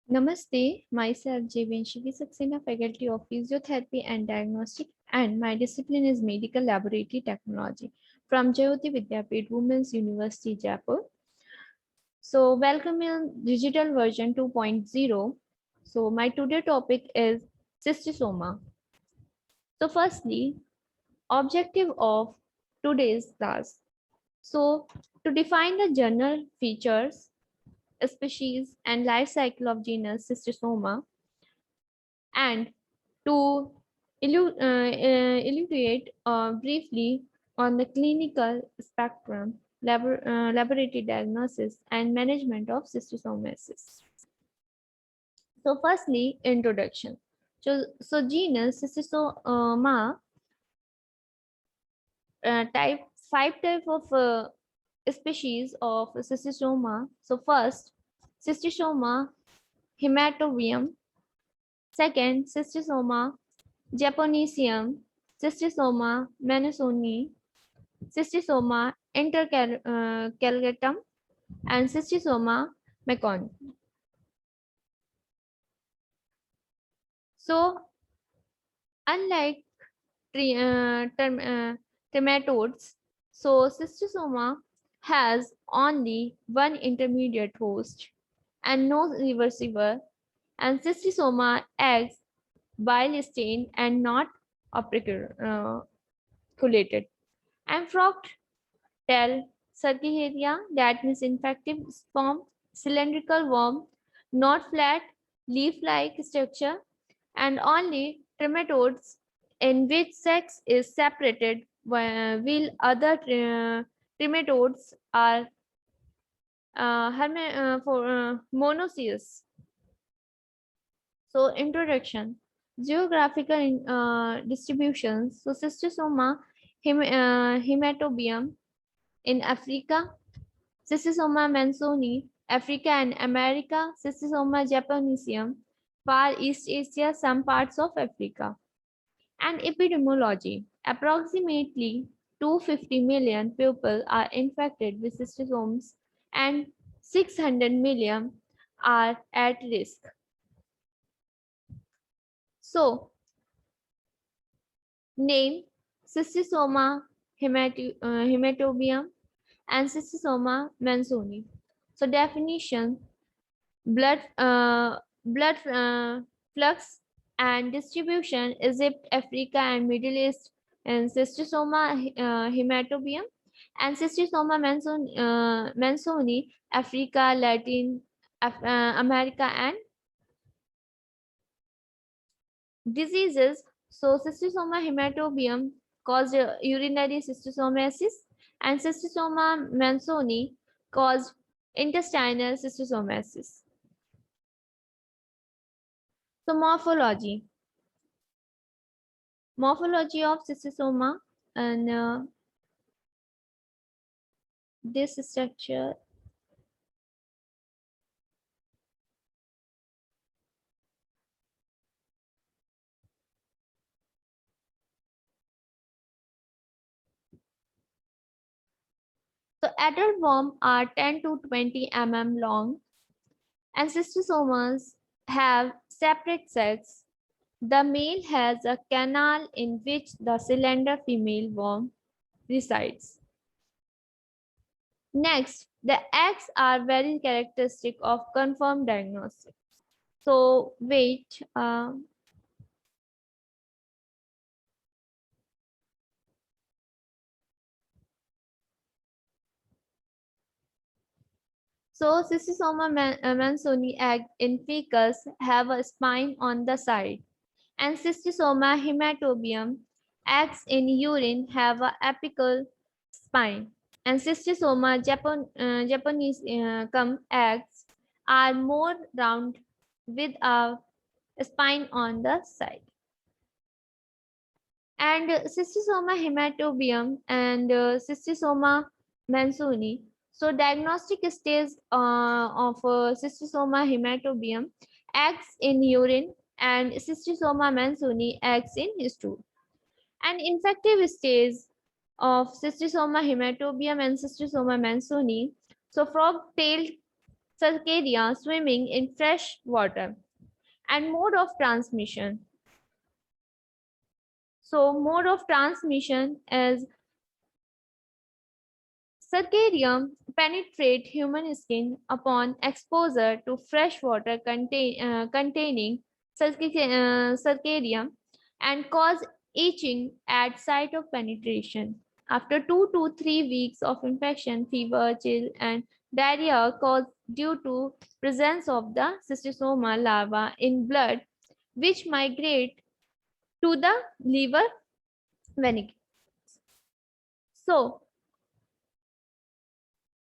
Namaste, myself Jevanshi Saxena, Faculty of Physiotherapy and Diagnostic, and my discipline is Medical Laboratory Technology from Jayoti Vidyapeeth Women's University, Jaipur. So, welcome in digital version 2.0. So, my today topic is cystosoma. So, firstly, objective of today's class. So, to define the general features, species, and life cycle of genus Cystosoma, and to illustrate briefly on the clinical spectrum, laboratory diagnosis, and management of cystisomasis. So, firstly, introduction. So genus Cystosoma, type type of species of Cystosoma. So, first, Cystosoma hematobium. Second, Cystosoma Japonicum, Cystosoma manusoni, Cystosoma intercalatum, and Cystosoma macon. So, unlike trematodes, so Cystosoma has only one intermediate host and no reversible, and Cystosoma eggs bile stain and not operculated. And frogged tail Cerciaria, that means infective sperm, cylindrical worm, not flat, leaf-like structure, and only trematodes in which sex is separated while other trematodes are monoecious. So, introduction. Geographical distributions. So, Cystosoma hematobium in Africa, Cystosoma mansoni, Africa and America, Cystosoma japonicum, Far East Asia, some parts of Africa. And epidemiology. Approximately 250 million people are infected with cystosomes and 600 million are at risk. So, name Cystosoma hematobium and Cystosoma mansoni. So, definition: blood flux and distribution: Egypt, Africa, and Middle East, and Cystosoma hematobium, and Cystosoma mansoni, Africa, Latin America, and diseases. So, Cystosoma hematobium caused urinary cystosomasis, and Cystosoma mansoni caused intestinal cystosomasis. So, morphology of cystosoma, and this structure. So, adult worms are 10 to 20 long, and cystosomas have separate sex. The male has a canal in which the cylinder female worm resides. Next, the eggs are very characteristic of confirmed diagnosis. So, wait. So, Cystosoma mansoni egg in ficus have a spine on the side, and Cystosoma hematobium eggs in urine have a apical spine, and Cystosoma japonicum eggs are more round with a spine on the side. And Cystosoma hematobium and Cystosoma mansoni. So, diagnostic stage of Cystosoma hematobium: eggs in urine, and Cystosoma mansoni, eggs in stool. And infective stage of Cystosoma hematobium and Cystosoma mansoni. So, frog-tailed Cercaria swimming in fresh water. And mode of transmission. So mode of transmission is Cercarium penetrate human skin upon exposure to fresh water containing cercarium and cause itching at site of penetration. After 2 to 3 weeks of infection, fever, chill, and diarrhea caused due to presence of the cystosoma larva in blood, which migrate to the liver vein. So,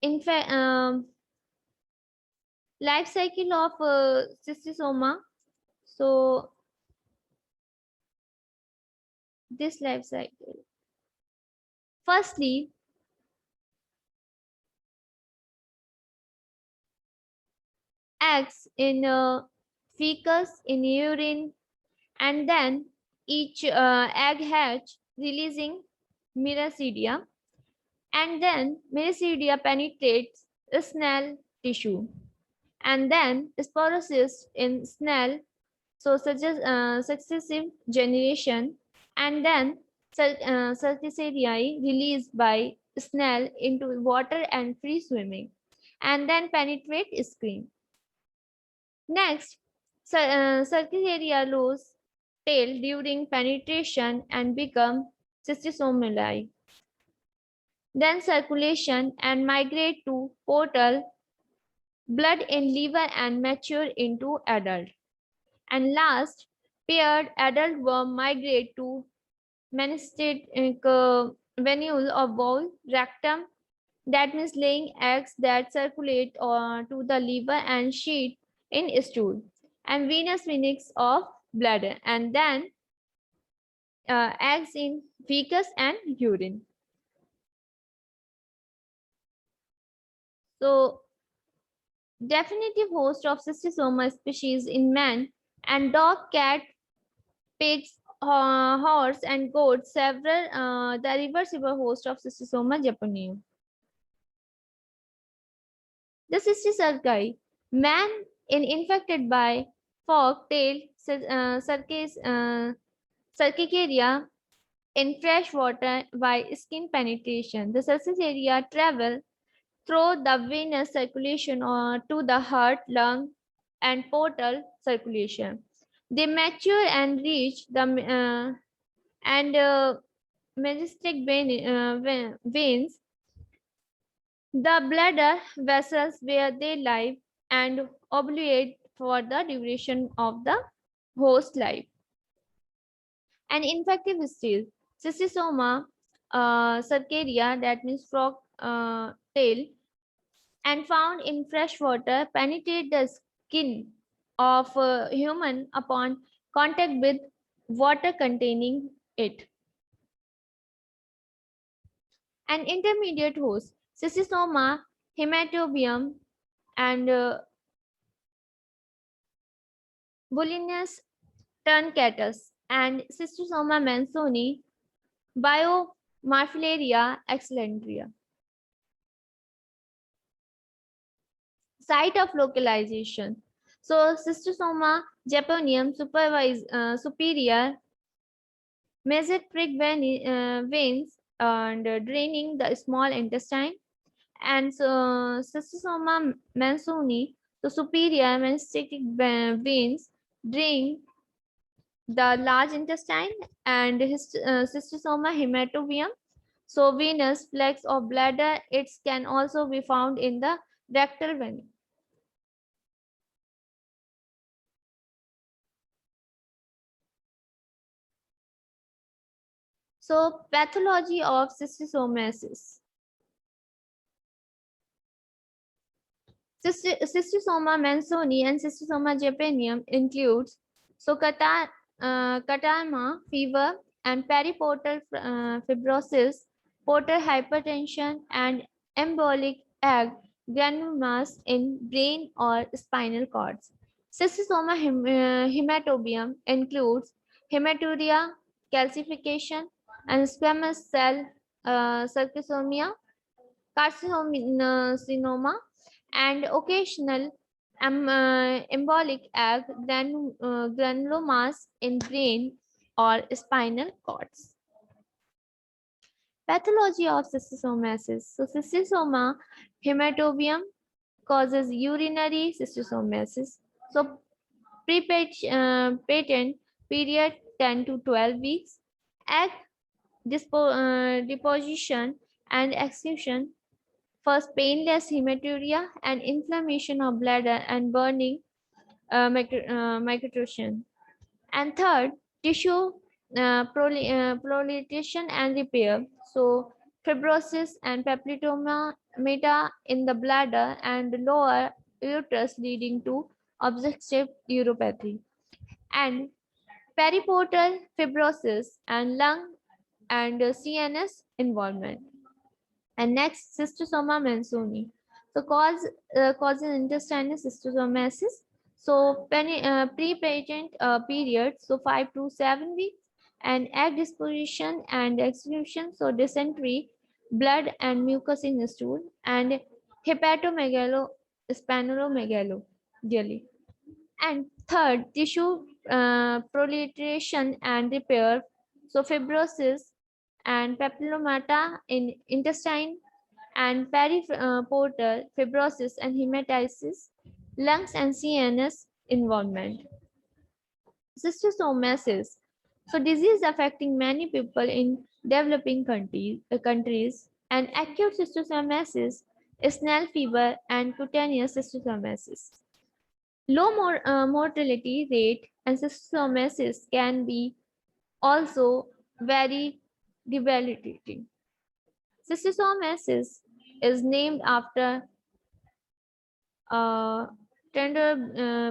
in fact, life cycle of cystosoma. So, this life cycle. Firstly, eggs in fecus in urine, and then each egg hatch releasing myriacidia, and then myriacidia penetrates snail tissue, and then sporocyst in snail, so successive generation, and then certicerii released by snail into water and free swimming, and then penetrate skin. Next, certiceria lose tail during penetration and become cystosomali. Then circulation and migrate to portal blood in liver and mature into adult. And last, paired adult worm migrate to menistic venule or bowel rectum, that means laying eggs that circulate to the liver and sheet in stool, and venous phoenix of bladder, and then eggs in fecus and urine. So definitive host of cystosoma species in man and dog, cat, pigs, horse, and goats, several the reversible host of Cystosoma japonicum. The cysticerci, man in infected by fork-tailed Cercicaria in fresh water by skin penetration. The Cercicaria travel through the venous circulation or to the heart, lung, and portal circulation. They mature and reach the and menistic veins, the bladder vessels where they live and ovulate for the duration of the host life. An infective stage, cystosoma cercaria, that means frog tail, and found in fresh water, penetrate the skin of a human upon contact with water containing it. An intermediate host, Cystosoma hematobium and Bullinus truncatus, and Cystosoma mansoni, Biomorphilaria excellentria. Site of localization. So, Cystosoma japonicum superior, mesenteric veins and draining the small intestine, and so Cystosoma mansoni, the superior mesenteric veins drain the large intestine, and Cystosoma hematobium, so venous flex of bladder. It can also be found in the rectal vein. So pathology of cystisomasis. Cystosoma mansoni and Cystosoma japonicum includes so katama fever and periportal fibrosis, portal hypertension, and embolic egg granulomas in brain or spinal cords. Cystosoma hematobium includes hematuria, calcification, and squamous cell sarcosoma, carcinoma, and occasional embolic egg granulomas in brain or spinal cords. Pathology of schistosomasis. So cystosoma hematobium causes urinary schistosomasis. So patent period 10 to 12 weeks. Egg deposition and execution. First, painless hematuria and inflammation of bladder and burning microtusion. And third, tissue proliferation and repair. So fibrosis and papilloma meta in the bladder and lower uterus leading to obstructive uropathy. And periportal fibrosis and lung and CNS involvement. And next, cystosoma mansoni. So causes intestinal cystosomasis. So pre-patent period, so 5 to 7 weeks, and egg disposition and execution, so dysentery, blood and mucus in the stool, and hepatomegalosplenomegaly. And third, tissue proliferation and repair, so fibrosis and papillomata in intestine and periportal fibrosis and hematitis, lungs and CNS involvement. Schistosomasis. So disease affecting many people in developing countries, and acute schistosomasis, Snell fever, and cutaneous schistosomasis. Low mortality rate and schistosomasis can be also very debilitating. Schistosomasis is named after uh, Tender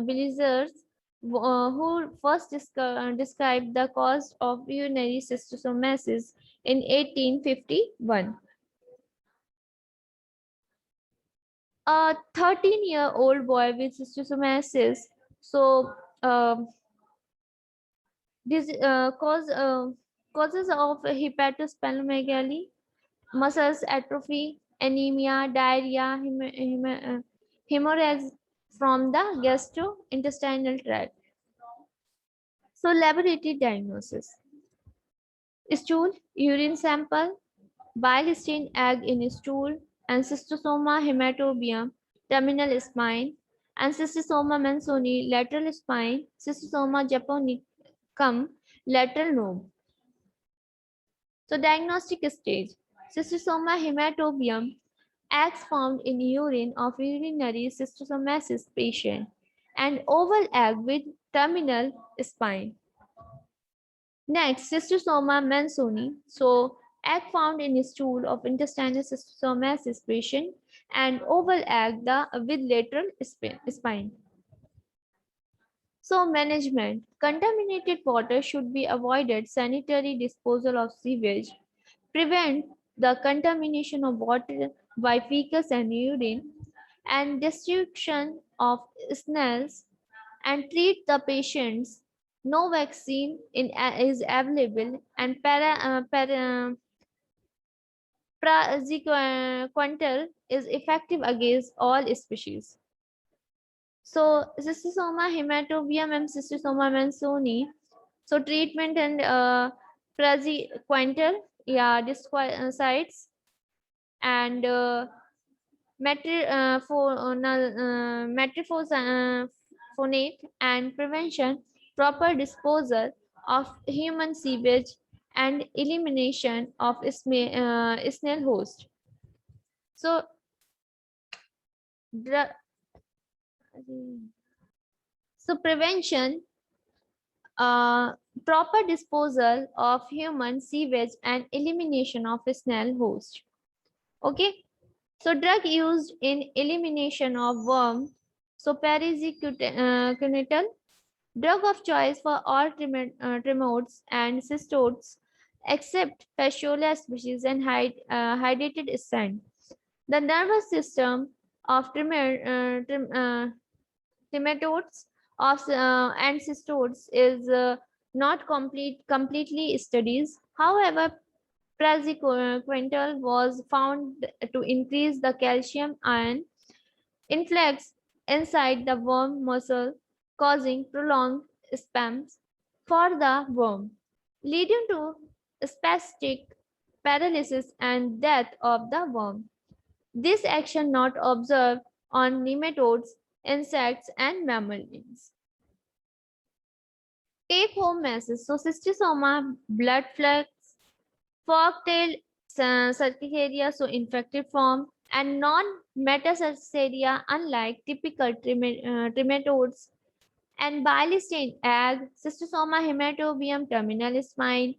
Blizzards, who first described the cause of urinary schistosomasis in 1851. A 13-year-old boy with schistosomasis, so this causes of hepatosplenomegaly, muscles atrophy, anemia, diarrhea, hemorrhage from the gastrointestinal tract. So laboratory diagnosis: stool, urine sample, bile stain egg in stool, and cystosoma hematobium, terminal spine, and cystosoma mansoni, lateral spine, cystosoma japonicum, lateral lobe. So diagnostic stage: cystosoma hematobium, eggs found in urine of urinary schistosomasis patient, and oval egg with terminal spine. Next, cystosoma mansoni. So egg found in stool of intestinal schistosomasis patient, and oval egg with lateral spine. So management: contaminated water should be avoided. Sanitary disposal of sewage. Prevent the contamination of water by feces and urine, and destruction of snails, and treat the patients. No vaccine is available, and praziquantel is effective against all species. So cystosoma hematobium and cystosoma mansoni. So treatment and praziquantel, yeah, sites, and metriphosphonate and prevention, proper disposal of human sewage, and elimination of snail host. So, dr- so prevention, uh, proper disposal of human sewage, and elimination of snail host. Okay. So drug used in elimination of worm. So paraziquantel, drug of choice for all tremodes and cystodes except Fasciola species and hydrated sand. The nervous system of trematodes and cystodes is not completely studied. However, praziquantel was found to increase the calcium ion inflects inside the worm muscle, causing prolonged spasms for the worm, leading to spastic paralysis and death of the worm. This action not observed on nematodes, insects, and mammalians. Take home message. So, cystosoma, blood flux, fork-tailed Cercospora, so infected form, and non-metacercospora, unlike typical trematodes, and bile stained egg, Cystosoma hematobium terminal spine,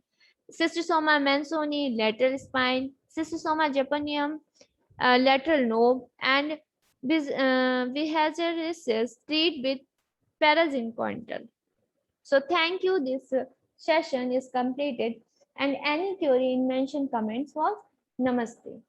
Cystosoma mansoni lateral spine, Cystosoma japonicum lateral knob, and Vihageresis treat with parazincointal. So thank you. This session is completed, and any theory invention comments was namaste.